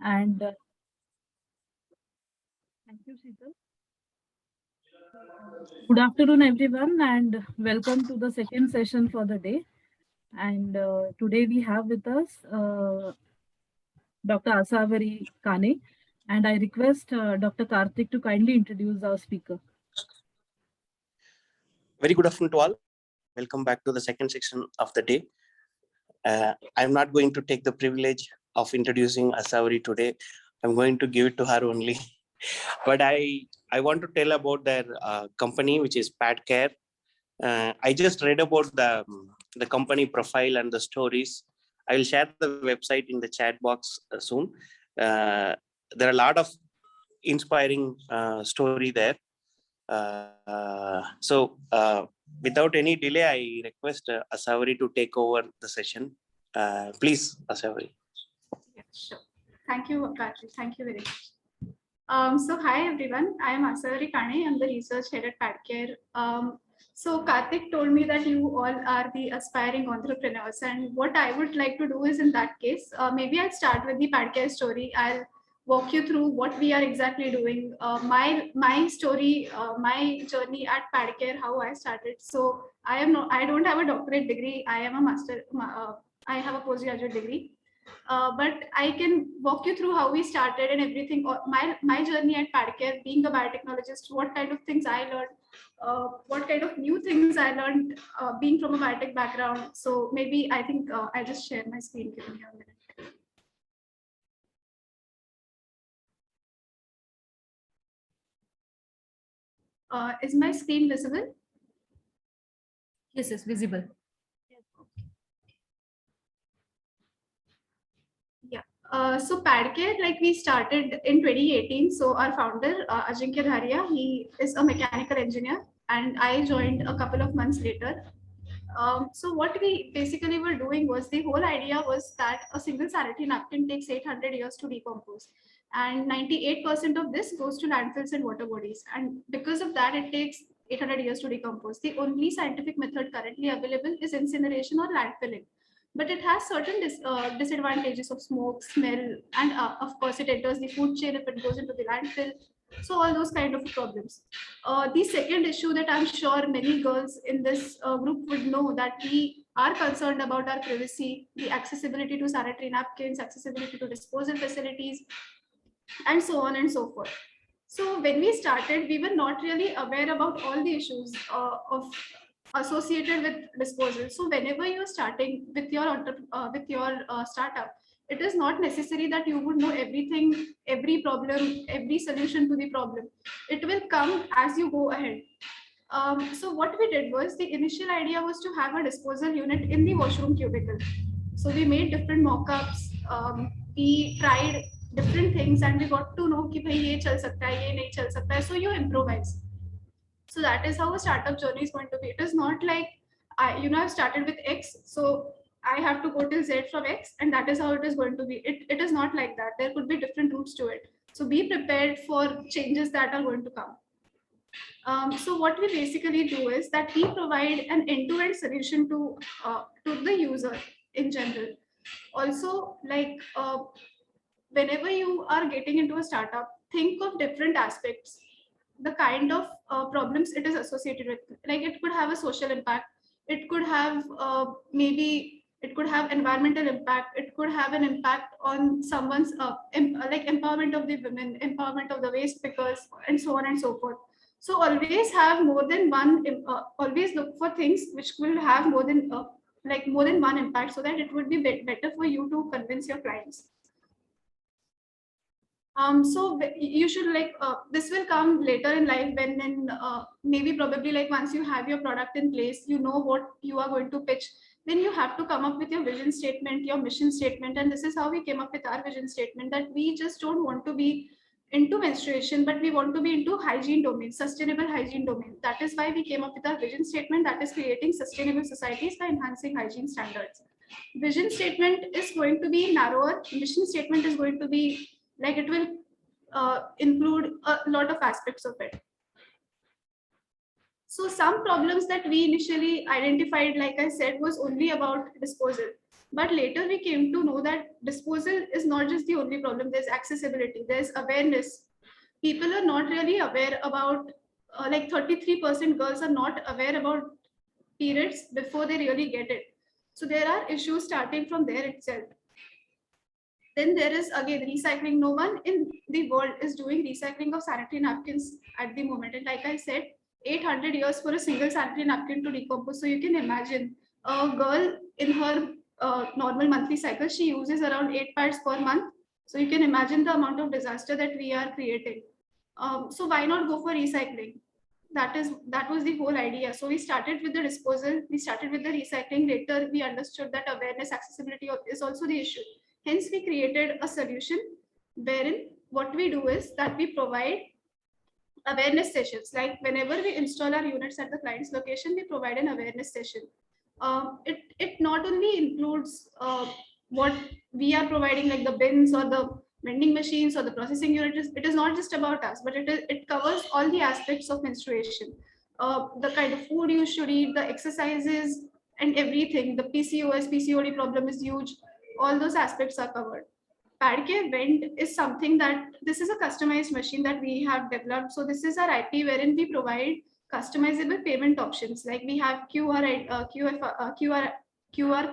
And thank you, Sheetal. Good afternoon, everyone, and welcome to the second session for the day. And today we have with us Dr. Asavari Kane, and I request Dr. Karthik to kindly introduce our speaker. Very good afternoon to all. Welcome back to the second section of the day. I'm not going to take the privilege of introducing Asavari today. I'm going to give it to her only. But I want to tell about their company, which is PadCare. I just read about the company profile and the stories. I will share the website in the chat box soon. There are a lot of inspiring story there. Without any delay, I request Asavari to take over the session. Please, Asavari. Yeah, sure. Thank you, Patrick. Thank you very much. So hi everyone, I am Asavari Kane. I'm the research head at PadCare. So Karthik told me that you all are the aspiring entrepreneurs, and what I would like to do is, in that case, maybe I'll start with the PadCare story. I'll walk you through what we are exactly doing, my story, my journey at PadCare, how I started. So I don't have a doctorate degree. I am a master. I have a postgraduate degree. But I can walk you through how we started and everything. My journey at PadCare, being a biotechnologist, what kind of things I learned, what kind of new things I learned being from a biotech background. So maybe I think I'll just share my screen. Give me a minute. Is my screen visible? Yes, it's visible. So PadCare, like we started in 2018. So our founder, Ajinkya Dharia, he is a mechanical engineer, and I joined a couple of months later. So what we basically were doing was, the whole idea was that a single sanitary napkin takes 800 years to decompose, and 98% of this goes to landfills and water bodies. And because of that, it takes 800 years to decompose. The only scientific method currently available is incineration or landfilling, but it has certain disadvantages of smoke, smell, and of course it enters the food chain if it goes into the landfill. So all those kind of problems. The second issue that I'm sure many girls in this group would know, that we are concerned about our privacy, the accessibility to sanitary napkins, accessibility to disposal facilities, and so on and so forth. So when we started, we were not really aware about all the issues of associated with disposal. So whenever you're starting with your startup, it is not necessary that you would know everything, every problem, every solution to the problem. It will come as you go ahead. So what we did was, the initial idea was to have a disposal unit in the washroom cubicle. So we made different mock-ups. We tried different things, and we got to know कि भाई ये चल सकता है, ये नहीं चल सकता है. So you improvise. So that is how a startup journey is going to be. It is not like I've started with X, so I have to go till Z from X, and that is how it is going to be. It is not like that. There could be different routes to it. So be prepared for changes that are going to come. So what we basically do is that we provide an end-to-end solution to the user in general. Also, like whenever you are getting into a startup, think of different aspects, the kind of problems it is associated with. Like it could have a social impact, it could have maybe it could have environmental impact, it could have an impact on someone's like empowerment of the women, empowerment of the waste pickers, and so on and so forth. So always have more than one, always look for things which will have more than one impact, so that it would be better for you to convince your clients. So you should this will come later in life, when then maybe probably like once you have your product in place, you know what you are going to pitch, then you have to come up with your vision statement, your mission statement. And this is how we came up with our vision statement, that we just don't want to be into menstruation, but we want to be into hygiene domain, sustainable hygiene domain. That is why we came up with our vision statement, that is creating sustainable societies by enhancing hygiene standards. Vision statement is going to be narrower, mission statement is going to be like, it will include a lot of aspects of it. So some problems that we initially identified, like I said, was only about disposal. But later we came to know that disposal is not just the only problem. There's accessibility, there's awareness. People are not really aware about, like 33% girls are not aware about periods before they really get it. So there are issues starting from there itself. Then there is again recycling. No one in the world is doing recycling of sanitary napkins at the moment. And like I said, 800 years for a single sanitary napkin to decompose. So you can imagine a girl in her normal monthly cycle, she uses around 8 pads per month. So you can imagine the amount of disaster that we are creating. So why not go for recycling? That was the whole idea. So we started with the disposal, we started with the recycling. Later we understood that awareness, accessibility is also the issue. Hence we created a solution wherein what we do is that we provide awareness sessions. Like whenever we install our units at the client's location, we provide an awareness session. It not only includes what we are providing, like the bins or the vending machines or the processing unit. It is not just about us, but it covers all the aspects of menstruation. The kind of food you should eat, the exercises and everything. The PCOS, PCOD problem is huge. All those aspects are covered. Padcare Vent is something that this is a customized machine that we have developed. So this is our IP wherein we provide customizable payment options. Like we have QR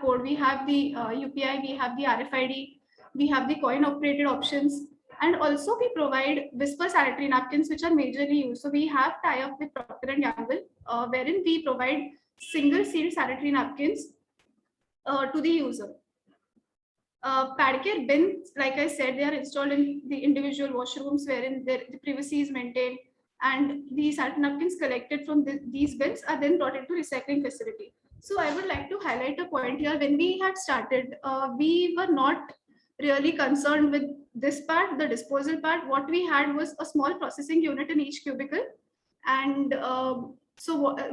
code, we have the UPI, we have the RFID, we have the coin operated options. And also we provide Whisper sanitary napkins, which are majorly used. So we have tie-up with Procter & Gamble, wherein we provide single sealed sanitary napkins to the user. Padcare bins, like I said, they are installed in the individual washrooms wherein the privacy is maintained, and the sanitary napkins collected from these bins are then brought into recycling facility. So I would like to highlight a point here. When we had started, we were not really concerned with this part, the disposal part. What we had was a small processing unit in each cubicle, and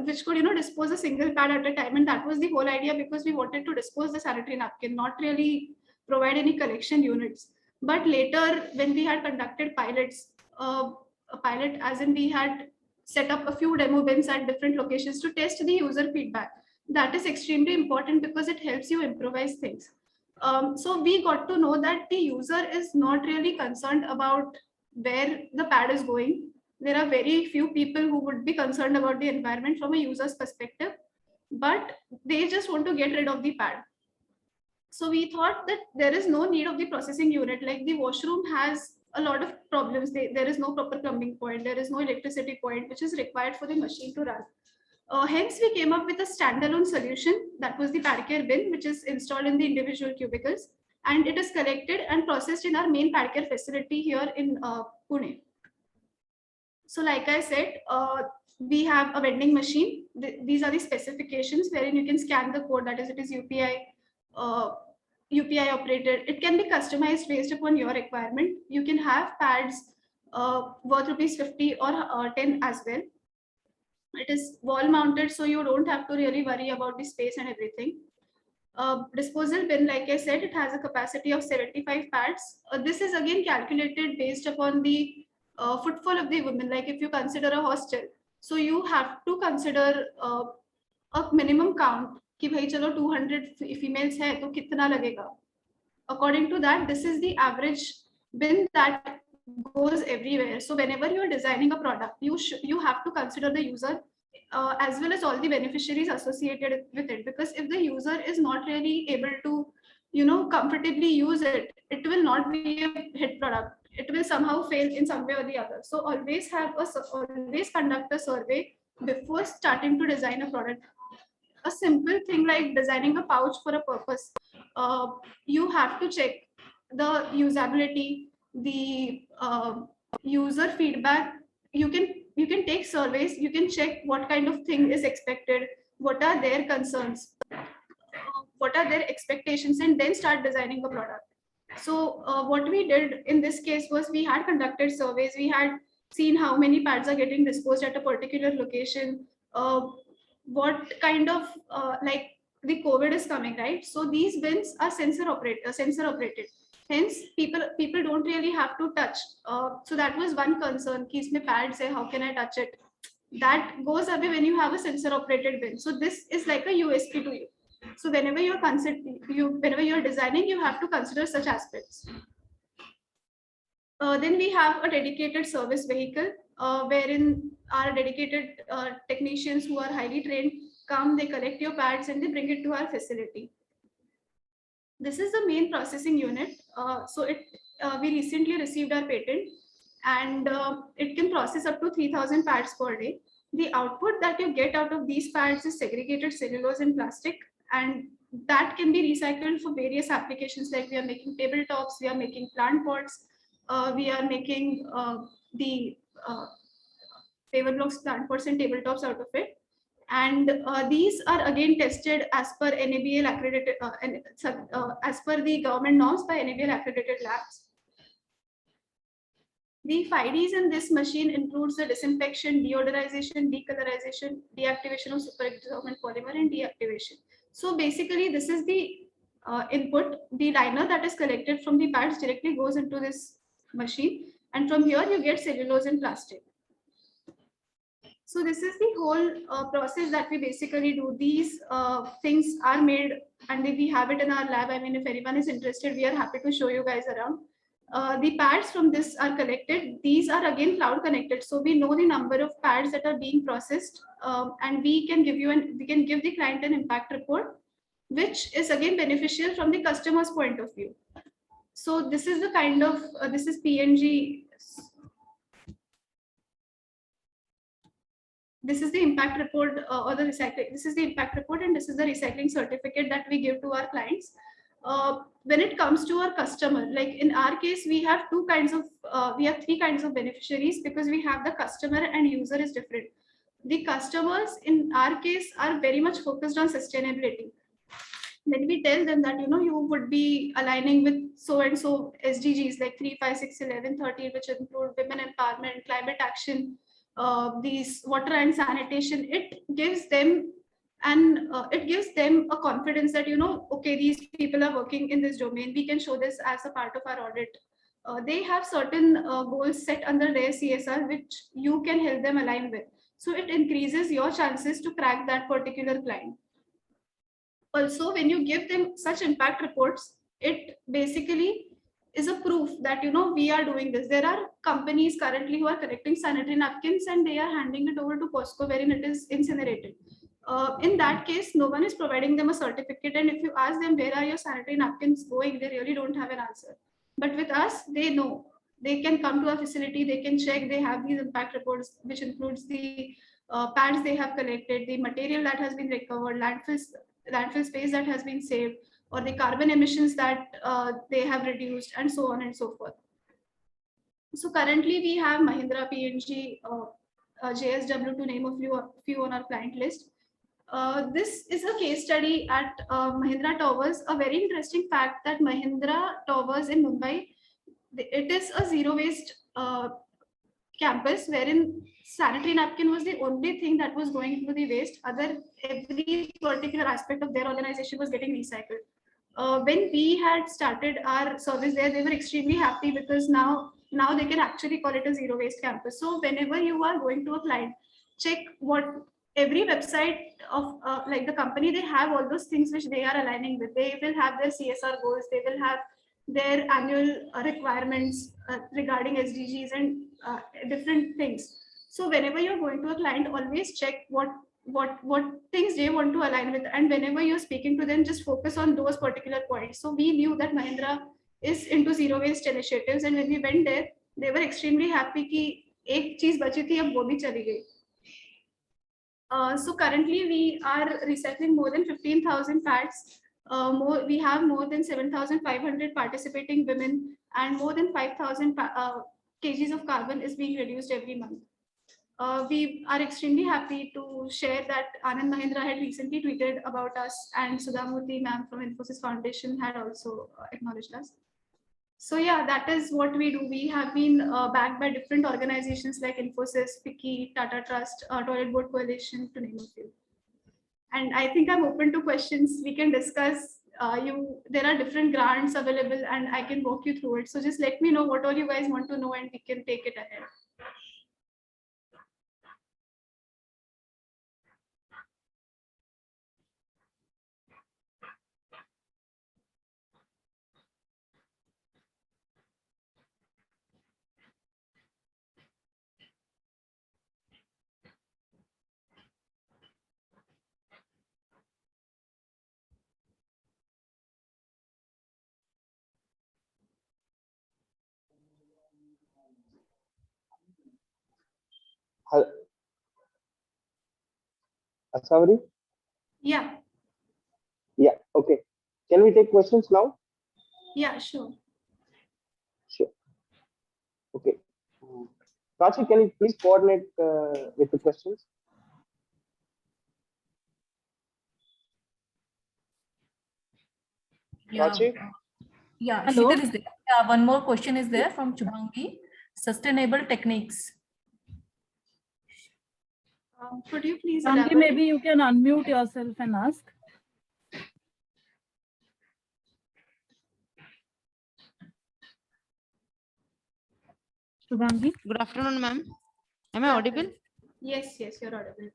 which could dispose a single pad at a time. And that was the whole idea, because we wanted to dispose the sanitary napkin, not really provide any collection units. But later, when we had conducted pilots, a pilot as in we had set up a few demo bins at different locations to test the user feedback. That is extremely important because it helps you improvise things. So we got to know that the user is not really concerned about where the pad is going. There are very few people who would be concerned about the environment from a user's perspective, but they just want to get rid of the pad. So we thought that there is no need of the processing unit. Like the washroom has a lot of problems. There is no proper plumbing point. There is no electricity point, which is required for the machine to run. Hence, we came up with a standalone solution. That was the Padcare bin, which is installed in the individual cubicles. And it is collected and processed in our main Padcare facility here in Pune. So like I said, we have a vending machine. These are the specifications wherein you can scan the code, that is, it is UPI operated. It can be customized based upon your requirement. You can have pads worth ₹50 or 10 as well. It is wall mounted, so you don't have to really worry about the space and everything. Disposal bin, like I said, it has a capacity of 75 pads. This is again calculated based upon the footfall of the women. Like if you consider a hostel, so you have to consider a minimum count कि भाई चलो 200 females है तो कितना लगेगा. According to that, this is the average bin that goes everywhere. So whenever you are designing a product, you have to consider the user as well as all the beneficiaries associated with it. Because if the user is not really able to comfortably use it, it will not be a hit product. It will somehow fail in some way or the other. So always conduct a survey before starting to design a product. A simple thing like designing a pouch for a purpose, you have to check the usability, the user feedback. You can take surveys, you can check what kind of thing is expected, what are their concerns, what are their expectations, and then start designing a product. So what we did in this case was we had conducted surveys, we had seen how many pads are getting disposed at a particular location, what kind of like the COVID is coming, right? So these bins are sensor operated. Hence, people don't really have to touch. So that was one concern. Ki isme pads hai, how can I touch it? that goes away when you have a sensor operated bin. So this is like a USP to you. So whenever you're designing, you have to consider such aspects. Then we have a dedicated service vehicle, wherein our dedicated technicians who are highly trained come, they collect your pads and they bring it to our facility. This is the main processing unit. We recently received our patent, and it can process up to 3,000 pads per day. The output that you get out of these pads is segregated cellulose and plastic, and that can be recycled for various applications, like we are making tabletops, we are making plant pots, we are making the paver blocks, plant pots, and tabletops out of it. And these are again tested as per NABL accredited, as per the government norms by NABL accredited labs. The 5Ds in this machine includes the disinfection, deodorization, decolorization, deactivation of superabsorbent polymer, and deactivation. So basically, this is the input. The liner that is collected from the pads directly goes into this machine, and from here you get cellulose and plastic. So this is the whole process that we basically do. These things are made, and we have it in our lab. I mean, if anyone is interested, we are happy to show you guys around. The pads from this are collected. These are again cloud connected, so we know the number of pads that are being processed, and we can give the client an impact report, which is again beneficial from the customer's point of view. So this is the kind of this is PNG. This is the impact report or the recycling. This is the impact report, and this is the recycling certificate that we give to our clients. When it comes to our customer, like in our case, we have we have three kinds of beneficiaries, because we have the customer and user is different. The customers in our case are very much focused on sustainability. When we tell them that, you would be aligning with so and so SDGs like 3, 5, 6, 11, 13, which include women empowerment, climate action, these water and sanitation, it gives them a confidence that, okay, these people are working in this domain. We can show this as a part of our audit. They have certain goals set under their CSR, which you can help them align with. So it increases your chances to crack that particular client. Also, when you give them such impact reports, it basically is a proof that, we are doing this. There are companies currently who are collecting sanitary napkins and they are handing it over to POSCO, wherein it is incinerated. In that case, no one is providing them a certificate, and if you ask them where are your sanitary napkins going, they really don't have an answer. But with us, they know. They can come to our facility, they can check, they have these impact reports, which includes the pads they have collected, the material that has been recovered, landfill space that has been saved, or the carbon emissions that they have reduced, and so on and so forth. So currently we have Mahindra, PNG, JSW, to name a few on our client list. This is a case study at Mahindra Towers. A very interesting fact that Mahindra Towers in Mumbai, it is a zero waste campus, wherein sanitary napkin was the only thing that was going into the waste. Every particular aspect of their organization was getting recycled. When we had started our service there, they were extremely happy, because now they can actually call it a zero waste campus. So whenever you are going to a client, check what every website of like the company, they have all those things which they are aligning with. They will have their CSR goals, they will have their annual requirements regarding SDGs and different things. So whenever you're going to a client, always check what things they want to align with, and whenever you're speaking to them, just focus on those particular points. So we knew that Mahindra is into zero waste initiatives, and when we went there, they were extremely happy कि एक चीज बची थी, अब वो भी चली गई. So currently we are recycling more than 15,000 pads. We have more than 7,500 participating women, and more than 5,000 kgs of carbon is being reduced every month. We are extremely happy to share that Anand Mahindra had recently tweeted about us, and Sudha Murthy ma'am from Infosys Foundation had also acknowledged us. So yeah, that is what we do. We have been backed by different organizations like Infosys, FICCI, Tata Trust, Toilet Board Coalition, to name a few. And I think I'm open to questions. We can discuss. There are different grants available, and I can walk you through it. So just let me know what all you guys want to know, and we can take it ahead. Asawari? Yeah, Yeah, okay. Can we take questions now? yeah, sure. Sure. Okay. Prachi, can you please coordinate with the questions? Yeah, Prachi? yeah, Hello. Sheetal is there. Yeah, one more question is there from Chubangi. Sustainable techniques. Could you please Shubhangi, elaborate? maybe you can unmute yourself and ask. Shubhangi? Good afternoon, ma'am. Am I audible? Yes, yes, you're audible.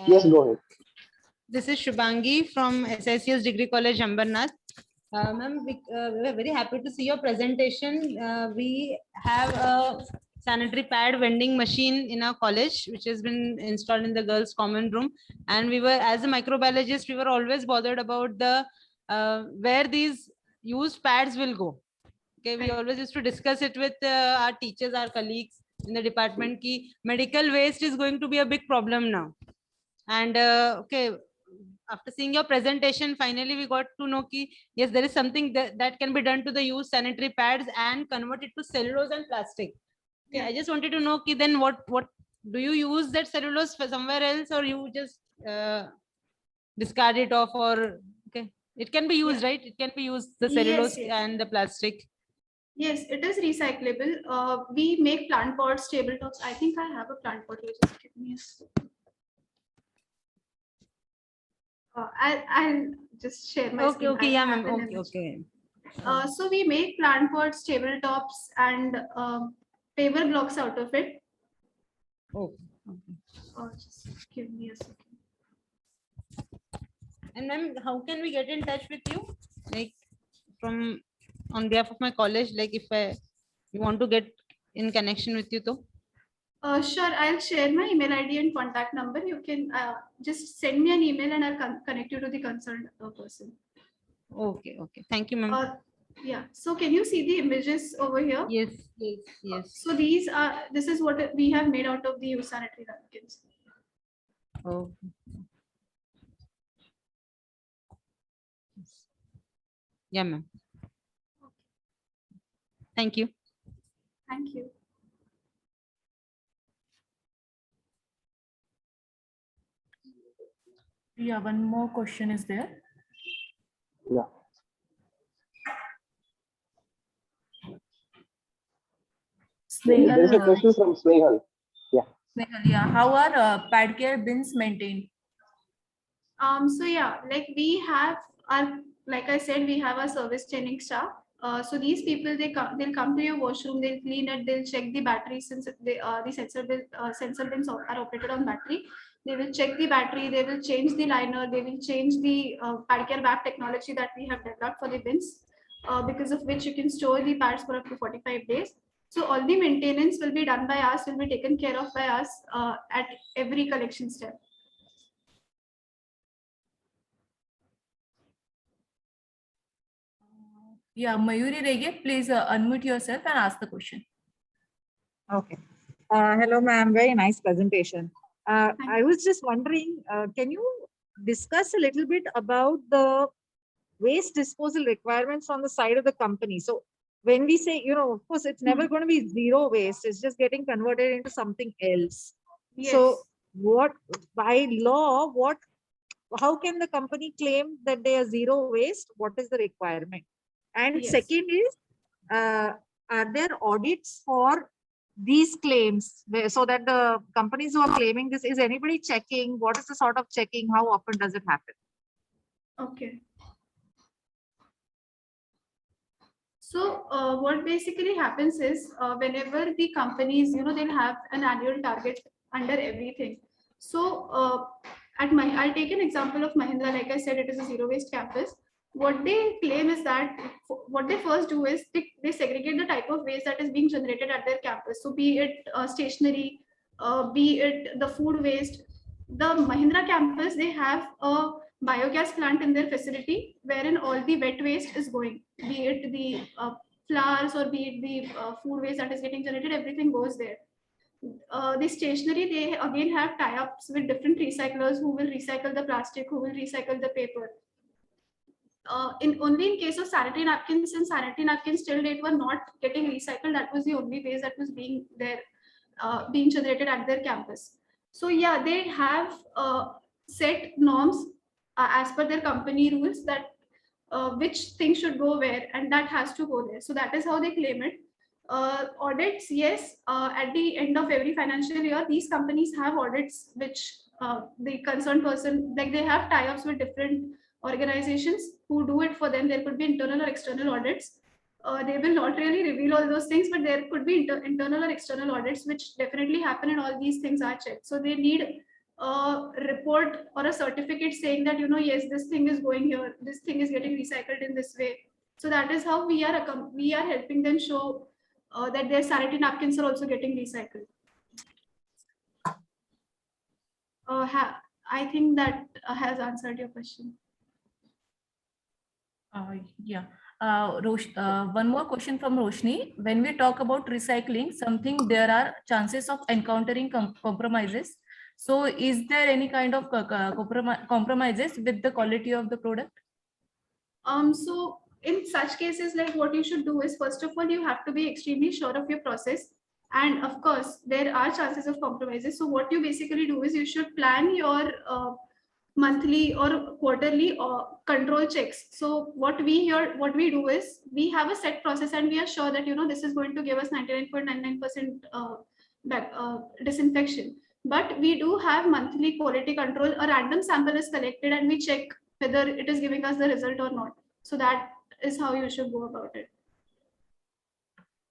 Yes, go ahead. This is Shubhangi from SICS Degree College, Ambernath. Ma'am, we are very happy to see your presentation. We have a sanitary pad vending machine in our college, which has been installed in the girls' common room. And we were, as a microbiologist, we were always bothered about the where these used pads will go. Okay, we always used to discuss it with our teachers, our colleagues in the department. Ki medical waste is going to be a big problem now. And okay, after seeing your presentation, finally we got to know ki yes, there is something that can be done to the used sanitary pads and convert it to cellulose and plastic. Okay, I just wanted to know ki then what do you use that cellulose for somewhere else, or you just discard it off, or okay, it can be used, right? It can be used, the cellulose Yes. and the plastic. Yes, it is recyclable. We make plant pots, tabletops. I think I have a plant pot here. Just give me a second. I'll just share my Okay, screen. okay, I yeah, have ma'am. an Okay, image. okay. So we make plant pots, tabletops, and paper blocks out of it. Okay. Just give me a second. And ma'am, how can we get in touch with you? Like from on behalf of my college, like if you want to get in connection with you too. Sure, I'll share my email ID and contact number. You can just send me an email and I'll connect you to the concerned person. Okay, okay. Thank you, ma'am. Yeah. So can you see the images over here? Yes, yes, yes. So this is what we have made out of the used sanitary napkins. Oh. Yeah, ma'am. Thank you. Thank you. Yeah, one more question is there. Yeah. There is a Snehal, question from Snehal. Yeah. Snehal, yeah. How are pad care bins maintained? So yeah, like we have our, like I said, we have our service training staff. So these people, they'll come to your washroom, they'll clean it, they'll check the battery, since they the sensor bins are operated on battery. They will check the battery, they will change the liner, they will change the pad care bag technology that we have developed for the bins, because of which you can store the pads for up to 45 days. So all the maintenance will be done by us, will be taken care of by us at every collection step. Yeah, Mayuri Rege, please unmute yourself and ask the question. Okay. Hello, ma'am. Very nice presentation. I was just wondering, can you discuss a little bit about the waste disposal requirements on the side of the company? So when we say, of course, it's never going to be zero waste. It's just getting converted into something else. Yes. So by law, how can the company claim that they are zero waste? What is the requirement? And Yes. second is, are there audits for these claims, so that the companies who are claiming this, is anybody checking? What is the sort of checking? How often does it happen? Okay. So what basically happens is whenever the companies, they'll have an annual target under everything. So I'll take an example of Mahindra. Like I said, it is a zero waste campus. What they claim is that what they first do is they segregate the type of waste that is being generated at their campus. So be it stationery, be it the food waste. The Mahindra campus, they have a biogas plant in their facility wherein all the wet waste is going, be it the flowers or be it the food waste that is getting generated, everything goes there. The stationery, they again have tie-ups with different recyclers who will recycle the plastic, who will recycle the paper. Only in case of sanitary napkins, and sanitary napkins till date were not getting recycled. That was the only waste that was being there, being generated at their campus. So yeah, they have set norms as per their company rules that which thing should go where, and that has to go there. So that is how they claim it. Audits, yes, at the end of every financial year, these companies have audits which the concerned person, like they have tie-ups with different organizations who do it for them. There could be internal or external audits. They will not really reveal all those things, but there could be internal or external audits which definitely happen, and all these things are checked. So they need a report or a certificate saying that, yes, this thing is going here, this thing is getting recycled in this way. So that is how we are helping them show that their sanitary napkins are also getting recycled. I think that has answered your question. Yeah. One more question from Roshni. When we talk about recycling something, there are chances of encountering compromises. So is there any kind of compromises with the quality of the product? So in such cases, like what you should do is, first of all, you have to be extremely sure of your process. And of course, there are chances of compromises. So what you basically do is you should plan your monthly or quarterly control checks. So what we do is we have a set process, and we are sure that this is going to give us 99.99% disinfection. But we do have monthly quality control. A random sample is collected and we check whether it is giving us the result or not. So that is how you should go about it.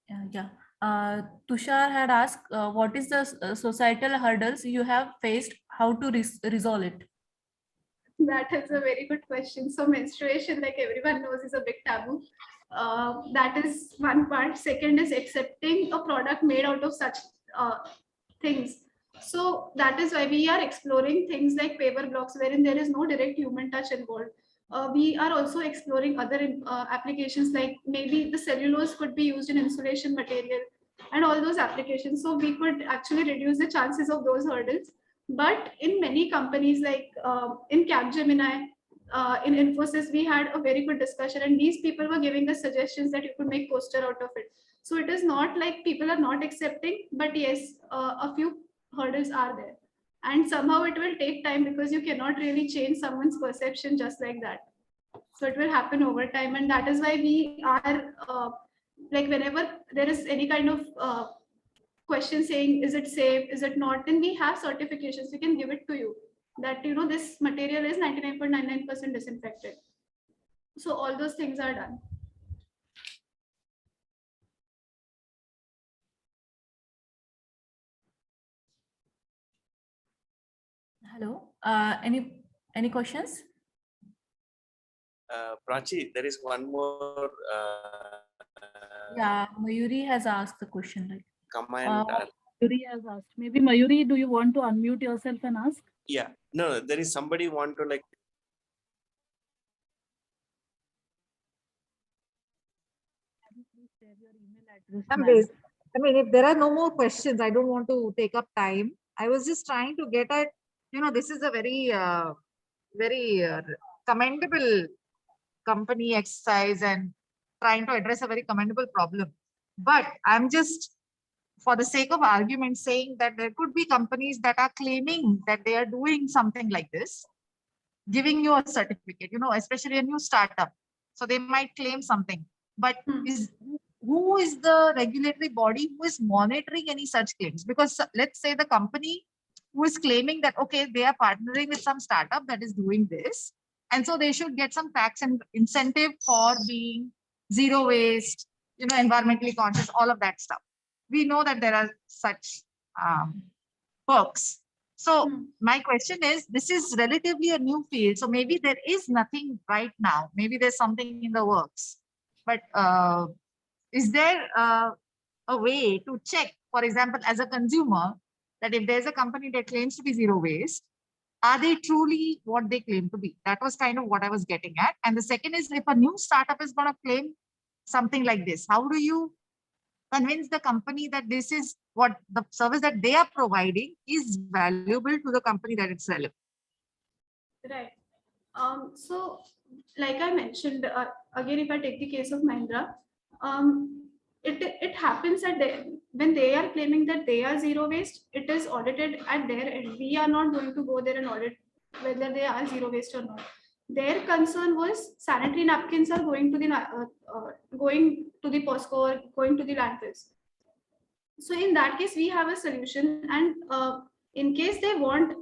Yeah. Tushar had asked, what is the societal hurdles you have faced? How to resolve it? That is a very good question. So menstruation, like everyone knows, is a big taboo. That is one part. Second is accepting a product made out of such things. So that is why we are exploring things like paper blocks, wherein there is no direct human touch involved. We are also exploring other applications, like maybe the cellulose could be used in insulation material and all those applications. So we could actually reduce the chances of those hurdles. But in many companies, like in Capgemini, in Infosys, we had a very good discussion, and these people were giving us suggestions that you could make poster out of it. So it is not like people are not accepting, but yes, a few hurdles are there. And somehow it will take time, because you cannot really change someone's perception just like that. So it will happen over time. And that is why we are like, whenever there is any kind of question saying, is it safe, is it not, then we have certifications, we can give it to you that, this material is 99.99% disinfected. So all those things are done. Hello. Any questions? Prachi, there is one more Yeah, Mayuri has asked the question. Like, comment. Mayuri has asked. Maybe Mayuri, do you want to unmute yourself and ask? Yeah, no, there is somebody want to like. Can you please share your email address, ma'am? I mean, if there are no more questions, I don't want to take up time. I was just trying to get at, this is a very, very commendable company exercise and trying to address a very commendable problem. But I'm just, for the sake of argument, saying that there could be companies that are claiming that they are doing something like this, giving you a certificate, especially a new startup. So they might claim something, but who is the regulatory body who is monitoring any such claims? Because let's say the company who is claiming that, okay, they are partnering with some startup that is doing this, and so they should get some tax and incentive for being zero waste, environmentally conscious, all of that stuff. We know that there are such perks. So my question is, this is relatively a new field. So maybe there is nothing right now. Maybe there's something in the works. But is there a way to check, for example, as a consumer, that if there's a company that claims to be zero waste, are they truly what they claim to be? That was kind of what I was getting at. And the second is, if a new startup is going to claim something like this, how do you convince the company that this is what the service that they are providing is valuable to the company that it's selling. Right. So, like I mentioned, again, if I take the case of Mahindra, it happens that when they are claiming that they are zero waste, it is audited at their end. We are not going to go there and audit whether they are zero waste or not. Their concern was sanitary napkins are going to the POSCO or going to the landfills. So in that case, we have a solution, and in case they want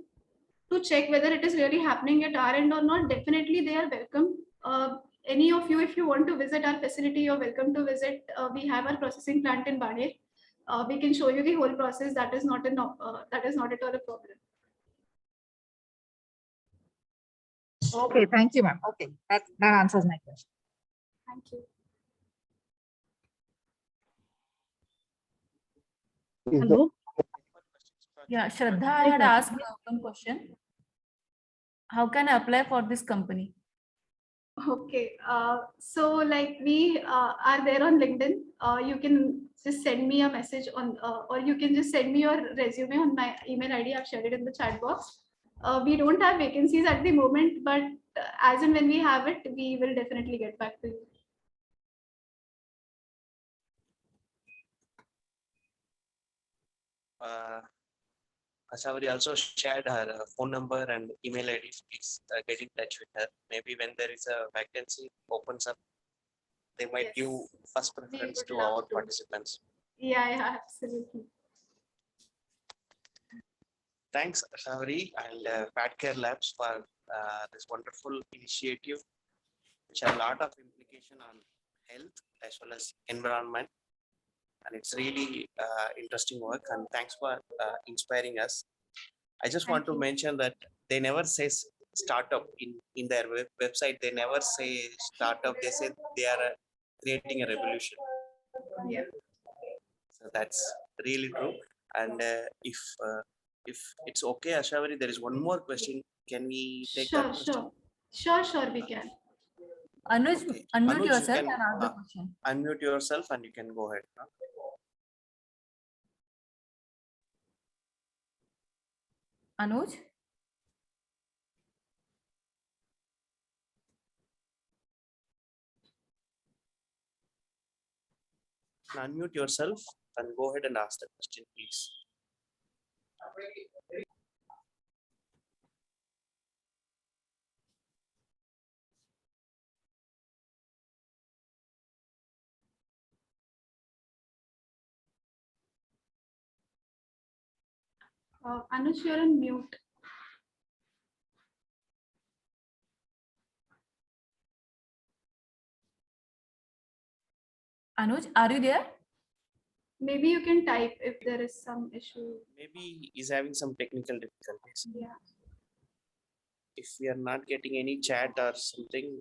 to check whether it is really happening at our end or not, definitely they are welcome. Any of you, if you want to visit our facility, you're welcome to visit. We have our processing plant in Baner. We can show you the whole process. That is not at all a problem. Okay, thank you, ma'am. Okay, that answers my question. Thank you. Hello. Yeah, Shraddha, I had asked one question. How can I apply for this company? Okay, so like we are there on LinkedIn. You can just send me a message on, or you can just send me your resume on my email ID. I've shared it in the chat box. We don't have vacancies at the moment, but as and when we have it, we will definitely get back to you. Asawari also shared her phone number and email ID. Please get in touch with her. Maybe when there is a vacancy opens up, they might Yes. give first preference would to love our to. participants. Yeah, absolutely. Thanks, Asawari and PadCare Labs for this wonderful initiative, which has a lot of implication on health as well as environment. And it's really interesting work, and thanks for inspiring us. I just want to Thank you. mention that they never say startup in their website. They never say startup. They say they are creating a revolution. Yeah. So that's really true. And if it's okay, Ashavari, there is one more question. Can we take that question? Sure, we can. Anuj, Okay. unmute Anuj, you yourself can, and ask the question. Unmute yourself and you can go ahead. Anuj? Unmute yourself and go ahead and ask the question, please. Anush, you're on mute. Anuj, are you there? Maybe you can type if there is some issue. Maybe he's having some technical difficulties. Yeah. If we are not getting any chat or something,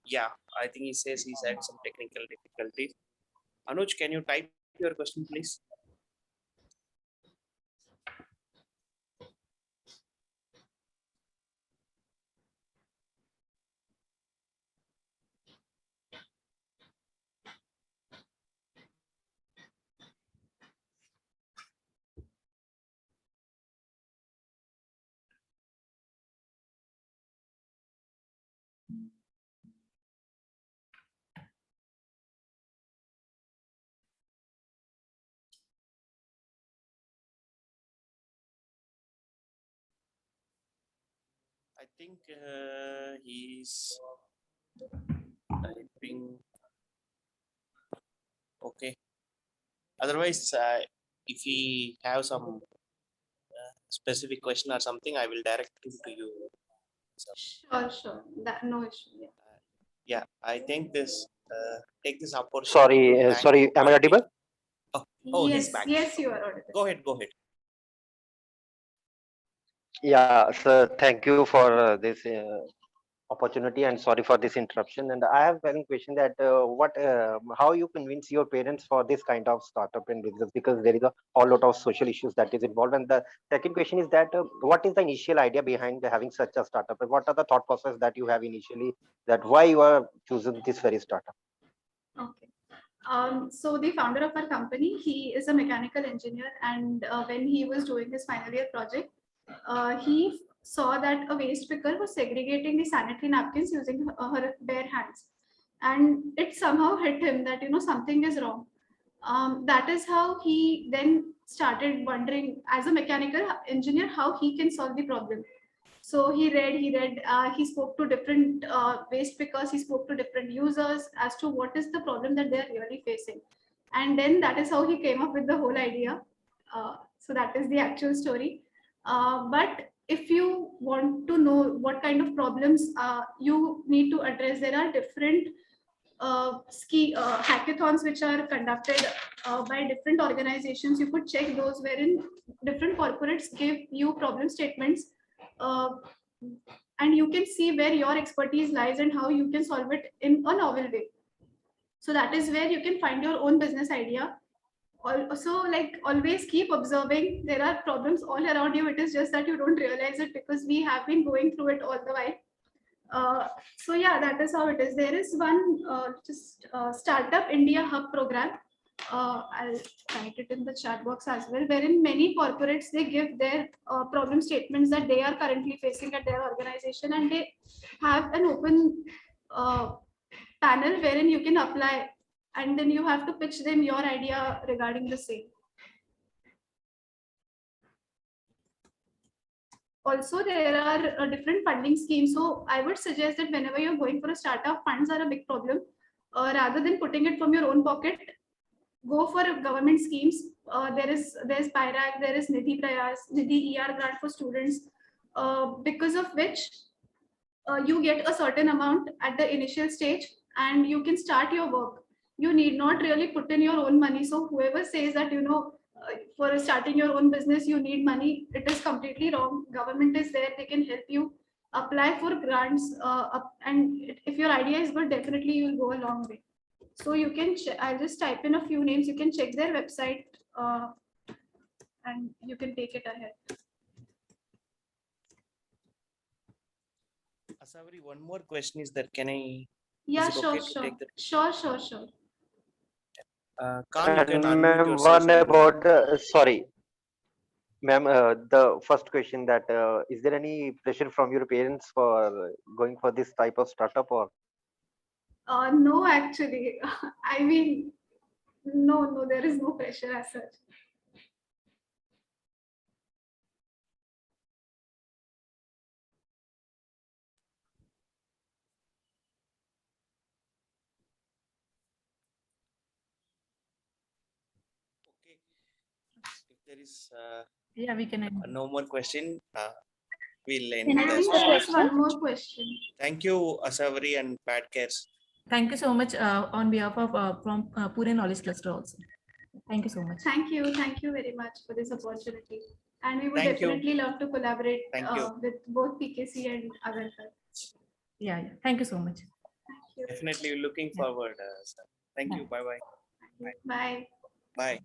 yeah, I think he says he's had some technical difficulties. Anuj, can you type your question, please? I think he's typing. Okay. Otherwise, if he have some specific question or something, I will direct him to you. Sure. That no issue. Yeah. Yeah, I think this take this opportunity. Sorry, am I audible? Oh, he's back. Yes, you are audible. Go ahead. Yeah, sir, thank you for this opportunity and sorry for this interruption. And I have one question that how you convince your parents for this kind of startup and business, because there is a whole lot of social issues that is involved. And the second question is that what is the initial idea behind having such a startup, and what are the thought process that you have initially, that why you are choosing this very startup? Okay. So the founder of our company, he is a mechanical engineer, and when he was doing his final year project, he saw that a waste picker was segregating the sanitary napkins using her bare hands, and it somehow hit him that something is wrong. That is how he then started wondering, as a mechanical engineer, how he can solve the problem. So he read, he spoke to different waste pickers, he spoke to different users as to what is the problem that they're really facing. And then that is how he came up with the whole idea. So that is the actual story. But if you want to know what kind of problems you need to address, there are different hackathons which are conducted by different organizations. You could check those wherein different corporates give you problem statements, and you can see where your expertise lies and how you can solve it in a novel way. So that is where you can find your own business idea. Also, like, always keep observing. There are problems all around you. It is just that you don't realize it because we have been going through it all the while. So yeah, that is how it is. There is one Startup India Hub program. I'll write it in the chat box as well, wherein many corporates, they give their problem statements that they are currently facing at their organization, and they have an open panel wherein you can apply, and then you have to pitch them your idea regarding the same. Also, there are different funding schemes. So I would suggest that whenever you're going for a startup, funds are a big problem. Rather than putting it from your own pocket, go for government schemes. There's PIRAC, there is Nidhi Prayas, Nidhi ER grant for students, because of which you get a certain amount at the initial stage and you can start your work. You need not really put in your own money. So whoever says that, for starting your own business, you need money, it is completely wrong. Government is there, they can help you apply for grants. And if your idea is good, definitely you'll go a long way. So you can, I'll just type in a few names, you can check their website and you can take it ahead. Asawari, one more question is there. Can I? Yeah, is it sure, okay to sure. take that? Sure. Khan, you can And unmute ma'am, yourself one and- about, sorry, ma'am, the first question that, is there any pressure from your parents for going for this type of startup or? No, actually, I mean, no, there is no pressure as such. Okay. If there is Yeah, we can end. no more question, we'll end Can I the please session. ask one more question? Thank you, Asawari and Pat Cares. Thank you so much on behalf of from Pune Knowledge Cluster also. Thank you so much. Thank you very much for this opportunity. And we would Thank you. definitely love to collaborate Thank you. with both PKC and Agarkar. Yeah. Thank you so much. Thank you. Definitely looking forward, sir. Thank you. Bye-bye. Bye. Bye.